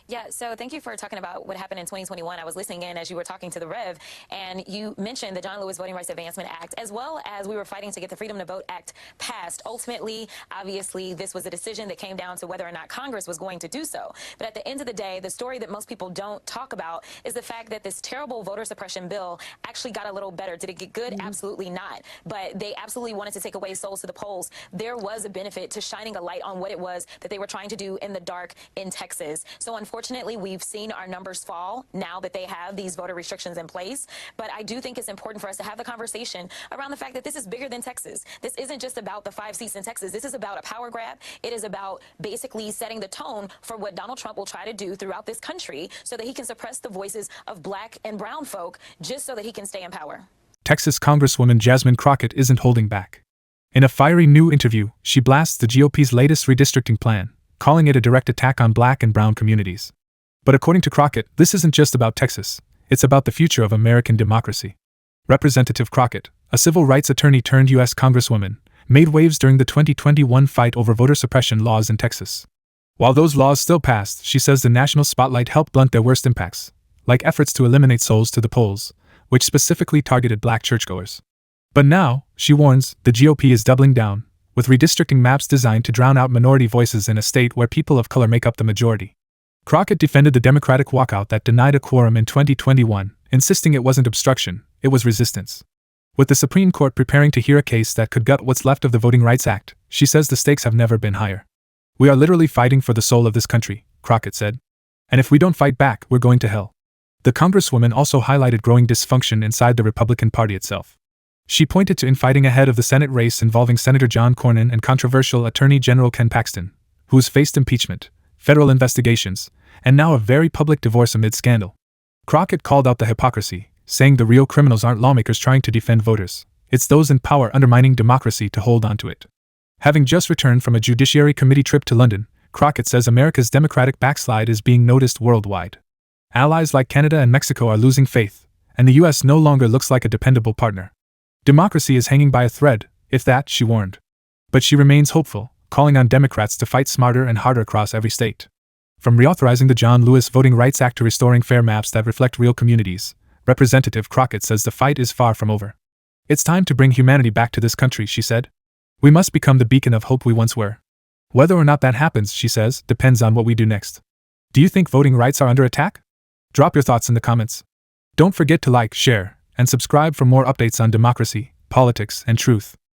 Yeah, so thank you for talking about what happened in 2021. I was listening in as you were talking to the Rev, and you mentioned the John Lewis Voting Rights Advancement Act, as well as we were fighting to get the Freedom to Vote Act passed. Ultimately, obviously, this was a decision that came down to whether or not Congress was going to do so. But at the end of the day, the story that most people don't talk about is the fact that this terrible voter suppression bill actually got a little better. Did it get good? Absolutely not. But they absolutely wanted to take away souls to the polls. There was a benefit to shining a light on what it was that they were trying to do in the dark in Texas. So unfortunately, we've seen our numbers fall now that they have these voter restrictions in place. But I do think it's important for us to have the conversation around the fact that this is bigger than Texas. This isn't just about the 5 seats in Texas. This is about a power grab. It is about basically setting the tone for what Donald Trump will try to do throughout this country so that he can suppress the voices of black and brown folk just so that he can stay in power. Texas Congresswoman Jasmine Crockett isn't holding back. In a fiery new interview, she blasts the GOP's latest redistricting plan, calling it a direct attack on black and brown communities. But according to Crockett, this isn't just about Texas, it's about the future of American democracy. Representative Crockett, a civil rights attorney turned U.S. Congresswoman, made waves during the 2021 fight over voter suppression laws in Texas. While those laws still passed, she says the national spotlight helped blunt their worst impacts, like efforts to eliminate souls to the polls, which specifically targeted black churchgoers. But now, she warns, the GOP is doubling down, with redistricting maps designed to drown out minority voices in a state where people of color make up the majority. Crockett defended the Democratic walkout that denied a quorum in 2021, insisting it wasn't obstruction, it was resistance. With the Supreme Court preparing to hear a case that could gut what's left of the Voting Rights Act, she says the stakes have never been higher. "We are literally fighting for the soul of this country," Crockett said. "And if we don't fight back, we're going to hell." The Congresswoman also highlighted growing dysfunction inside the Republican Party itself. She pointed to infighting ahead of the Senate race involving Senator John Cornyn and controversial Attorney General Ken Paxton, who's faced impeachment, federal investigations, and now a very public divorce amid scandal. Crockett called out the hypocrisy, saying the real criminals aren't lawmakers trying to defend voters, it's those in power undermining democracy to hold on to it. Having just returned from a Judiciary Committee trip to London, Crockett says America's democratic backslide is being noticed worldwide. Allies like Canada and Mexico are losing faith, and the U.S. no longer looks like a dependable partner. Democracy is hanging by a thread, if that, she warned. But she remains hopeful, calling on Democrats to fight smarter and harder across every state. From reauthorizing the John Lewis Voting Rights Act to restoring fair maps that reflect real communities, Representative Crockett says the fight is far from over. "It's time to bring humanity back to this country," she said. "We must become the beacon of hope we once were. Whether or not that happens," she says, "depends on what we do next." Do you think voting rights are under attack? Drop your thoughts in the comments. Don't forget to like, share, and subscribe for more updates on democracy, politics, and truth.